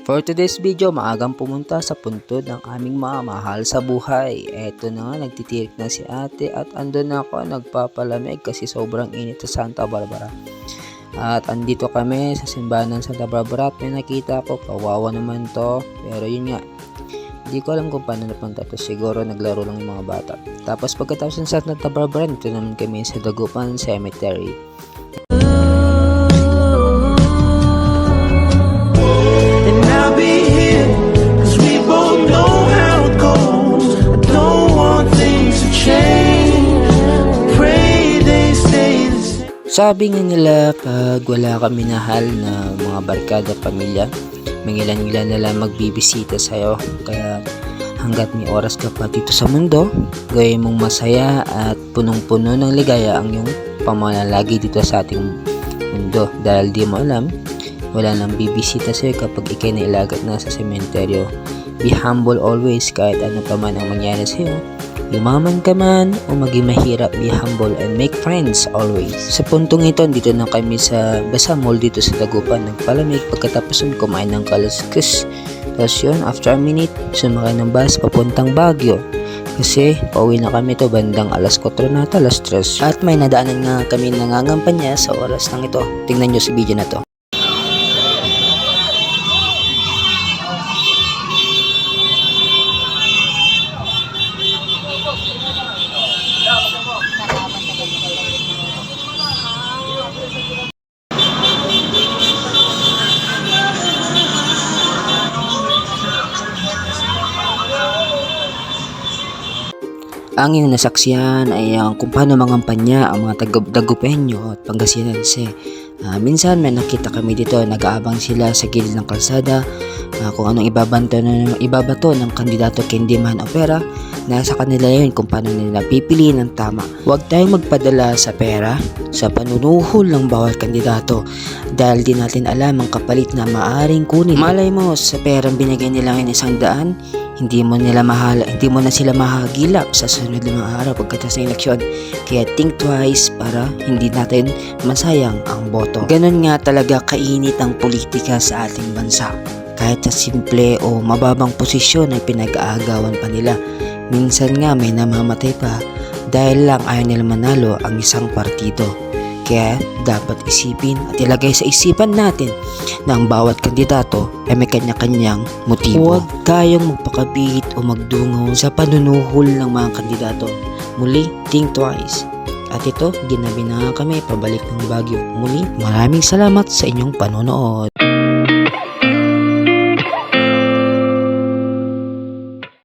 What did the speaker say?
For today's video, maagang pumunta sa puntod ng aming mga mahal sa buhay. Eto na nga, nagtitirik na si ate at andun na ako nagpapalamig kasi sobrang init sa Santa Barbara. At andito kami sa simbahan ng Santa Barbara at may nakita ko, kawawa naman to. Pero yun nga, hindi ko alam kung paano napunta to. Siguro naglaro lang yung mga bata. Tapos pagkatapos ng Santa Barbara, dito naman kami sa Dagupan Cemetery. Sabi nga nila pag wala kami minahal na mga barkada pamilya, mangilan-ngilan na lang magbibisita sa'yo. Kaya hanggat may oras ka pa dito sa mundo, gawin mong masaya at punong-puno ng ligaya ang iyong pamamalagi dito sa ating mundo. Dahil di mo alam, wala nang bibisita sa'yo kapag ikay nailagat na sa sementeryo. Be humble always kahit ano pa man ang mangyari sa'yo. Yumaman ka man o maging mahirap, be humble and make friends always. Sa puntong ito, dito na kami sa Basa Mall dito sa Dagupan. Nagpalamig pagkatapos nun kumain ng kalaskus. Tapos yun, after a minute, sumakay ng bus papuntang Baguio. Kasi pauwi na kami to bandang alas 4 na alas 3. At may nadaanan nga kami nangangampanya sa oras ng ito. Tingnan nyo sa video na to. Ang inyong nasaksiyan ay kung paano mangampanya ang mga Dagupeño at Pangasinense. Minsan may nakita kami dito, nag-aabang sila sa gilid ng kalsada kung anong ibabato ng kandidato candy man o pera. Nasa kanila yun kung paano nila pipiliin ng tama. Huwag tayong magpadala sa pera sa panunuhol ng bawat kandidato dahil di natin alam ang kapalit na maaring kunin. Malay mo sa perang binigay nila ng 100, hindi mo na sila mahagilap sa sunod na mga araw pagkatapos ng eleksyon. Kaya think twice para hindi natin masayang ang boto. Ganon nga talaga kainit ang politika sa ating bansa. Kahit sa simple o mababang posisyon ay pinag-aagawan pa nila. Minsan nga may namamatay pa dahil lang ayaw nila manalo ang isang partido. Kaya dapat isipin at ilagay sa isipan natin na ang bawat kandidato ay may kanya-kanyang motibo. Huwag tayong magpakabit o magdungaw sa panunuhol ng mga kandidato. Muli, think twice. At ito, ginabi na kami pabalik ng Baguio. Muli, maraming salamat sa inyong panonood.